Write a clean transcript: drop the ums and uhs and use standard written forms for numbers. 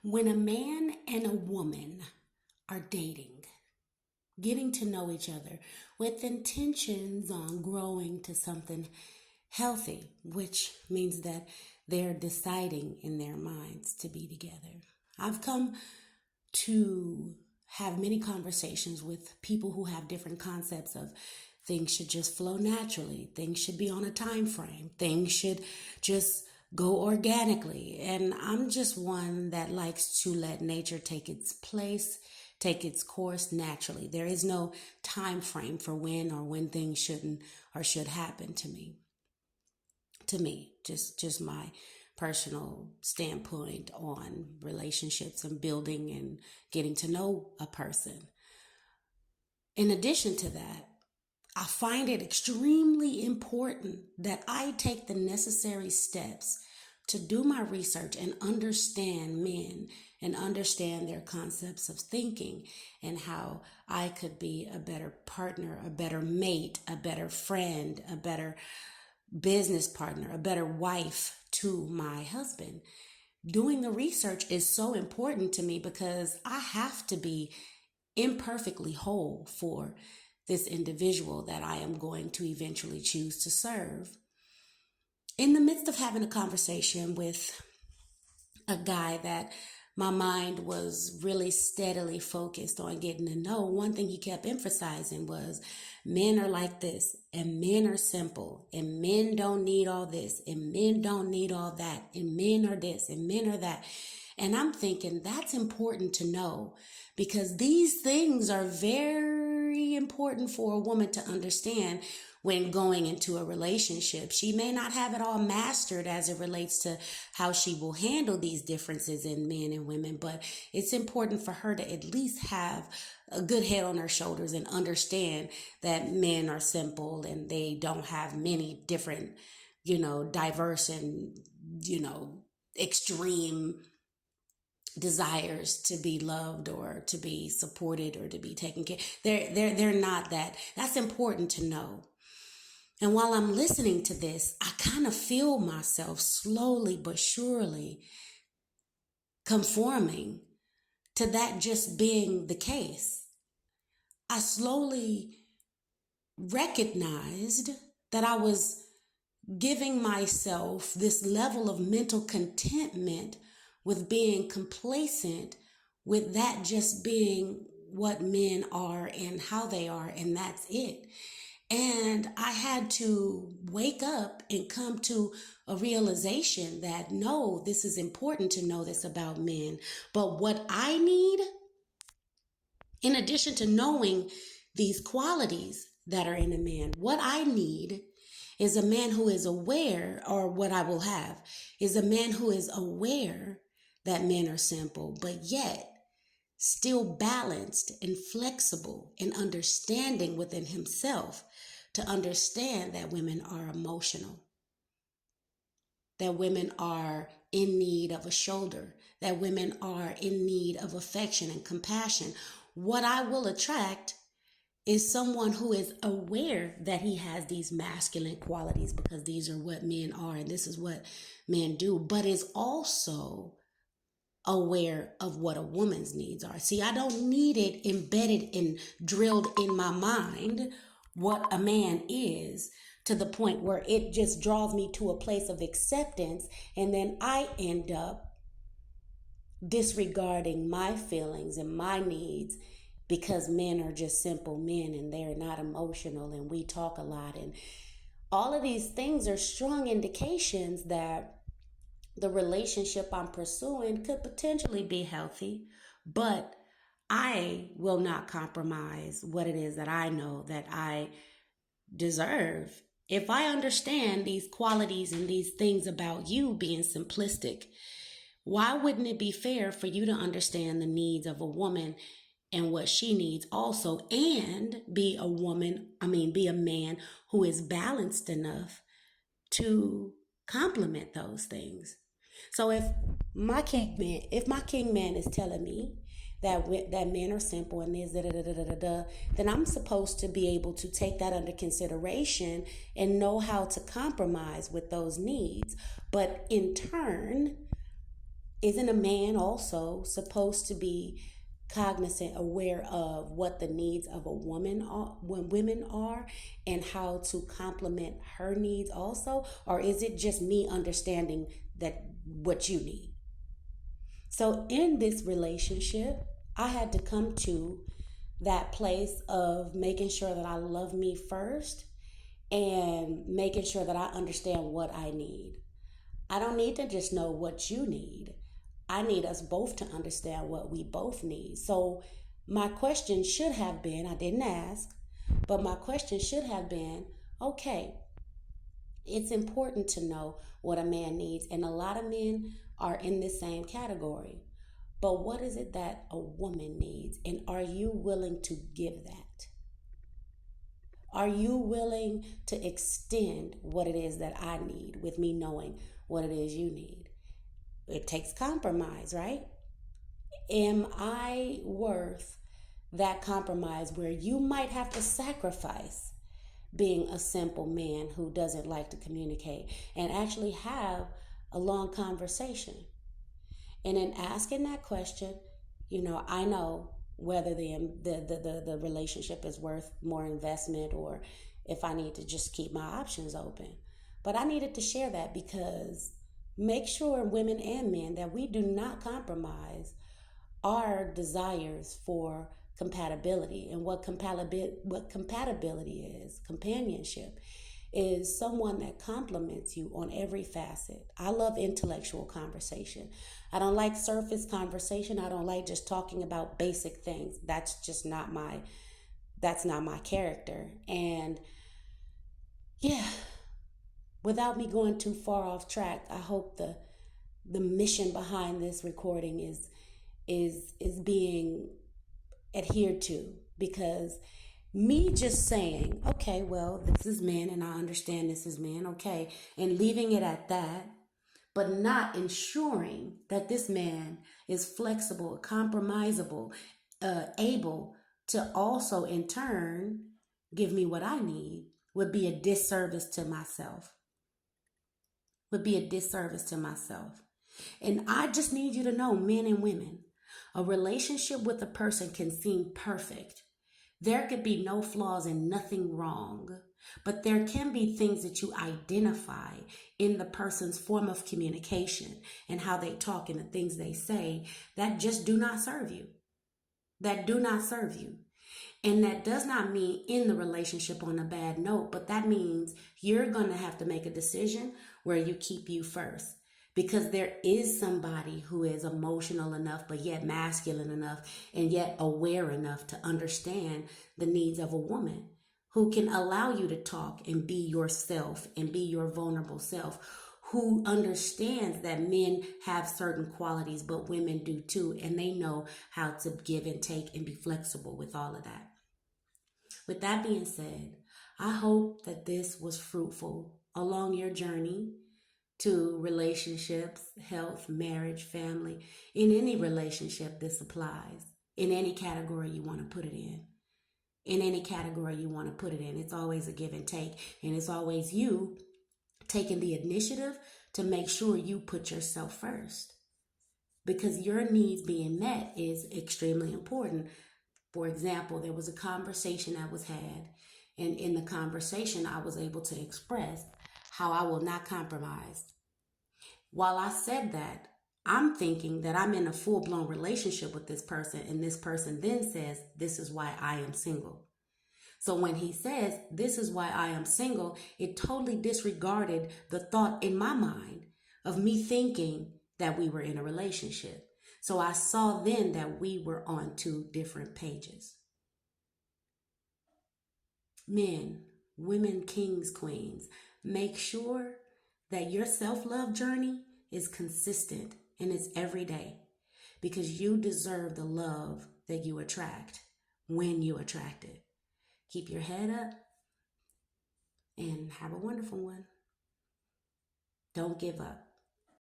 When a man and a woman are dating, getting to know each other with intentions on growing to something healthy, which means that they're deciding in their minds to be together. I've come to have many conversations with people who have different concepts of things should just flow naturally, things should be on a time frame, things should just go organically. And I'm just one that likes to let nature take its place, take its course naturally. There is no time frame for when things shouldn't or should happen to me. Just my personal standpoint on relationships and building and getting to know a person. In addition to that, I find it extremely important that I take the necessary steps to do my research and understand men and understand their concepts of thinking and how I could be a better partner, a better mate, a better friend, a better business partner, a better wife to my husband. Doing the research is so important to me because I have to be imperfectly whole for this individual that I am going to eventually choose to serve. In the midst of having a conversation with a guy that my mind was really steadily focused on getting to know, one thing he kept emphasizing was men are like this, and men are simple, and men don't need all this, and men don't need all that, and men are this, and men are that. And I'm thinking that's important to know because these things are very important for a woman to understand when going into a relationship. She may not have it all mastered as it relates to how she will handle these differences in men and women, but it's important for her to at least have a good head on her shoulders and understand that men are simple and they don't have many different, diverse and, extreme desires to be loved or to be supported or to be taken care. They're not that. That's important to know. And while I'm listening to this, I kind of feel myself slowly but surely conforming to that just being the case. I slowly recognized that I was giving myself this level of mental contentment with being complacent with that just being what men are and how they are, and that's it. And I had to wake up and come to a realization that no, this is important to know this about men. But what I need, in addition to knowing these qualities that are in a man, what I need is a man who is aware, or what I will have is a man who is aware that men are simple, but yet still balanced and flexible and understanding within himself to understand that women are emotional, that women are in need of a shoulder, that women are in need of affection and compassion. What I will attract is someone who is aware that he has these masculine qualities because these are what men are and this is what men do, but is also aware of what a woman's needs are. See, I don't need it embedded and drilled in my mind what a man is to the point where it just draws me to a place of acceptance, and then I end up disregarding my feelings and my needs because men are just simple men and they're not emotional and we talk a lot. And all of these things are strong indications that the relationship I'm pursuing could potentially be healthy, but I will not compromise what it is that I know that I deserve. If I understand these qualities and these things about you being simplistic, why wouldn't it be fair for you to understand the needs of a woman and what she needs also, and be a man who is balanced enough to complement those things? So if my king man is telling me that men are simple and this then I'm supposed to be able to take that under consideration and know how to compromise with those needs. But in turn, Isn't a man also supposed to be cognizant, aware of what the needs of a woman are, when women are, and how to complement her needs also? Or is it just me understanding that what you need? So in this relationship, I had to come to that place of making sure that I love me first and making sure that I understand what I need. I don't need to just know what you need. I need us both to understand what we both need. So, my question should have been, I didn't ask, but my question should have been, okay, it's important to know what a man needs. And a lot of men are in this same category. But what is it that a woman needs? And are you willing to give that? Are you willing to extend what it is that I need with me knowing what it is you need? It takes compromise, right? Am I worth that compromise where you might have to sacrifice being a simple man who doesn't like to communicate and actually have a long conversation? And in asking that question, I know whether the relationship is worth more investment or if I need to just keep my options open. But I needed to share that because make sure, women and men, that we do not compromise our desires for compatibility. And what compatibility is, companionship, is someone that complements you on every facet. I love intellectual conversation. I don't like surface conversation. I don't like just talking about basic things. That's not my character. And yeah, without me going too far off track, I hope the mission behind this recording is being adhered to, because me just saying, okay, well, this is men and I understand this is men, okay, and leaving it at that, but not ensuring that this man is flexible, compromisable, able to also in turn give me what I need, would be a disservice to myself. Would be a disservice to myself. And I just need you to know, men and women, a relationship with a person can seem perfect. There could be no flaws and nothing wrong, but there can be things that you identify in the person's form of communication and how they talk and the things they say that just do not serve you. That do not serve you. And that does not mean in the relationship on a bad note, but that means you're going to have to make a decision where you keep you first. Because there is somebody who is emotional enough, but yet masculine enough, and yet aware enough to understand the needs of a woman, who can allow you to talk and be yourself and be your vulnerable self, who understands that men have certain qualities, but women do too, and they know how to give and take and be flexible with all of that. With that being said, I hope that this was fruitful along your journey to relationships, health, marriage, family. In any relationship, this applies. In any category you want to put it in. In any category you want to put it in. It's always a give and take. And it's always you taking the initiative to make sure you put yourself first. Because your needs being met is extremely important. For example, there was a conversation that was had, and in the conversation, I was able to express how I will not compromise. While I said that, I'm thinking that I'm in a full-blown relationship with this person, and this person then says, this is why I am single. So when he says, this is why I am single, it totally disregarded the thought in my mind of me thinking that we were in a relationship. So I saw then that we were on two different pages. Men, women, kings, queens, make sure that your self-love journey is consistent and it's every day, because you deserve the love that you attract when you attract it. Keep your head up and have a wonderful one. Don't give up.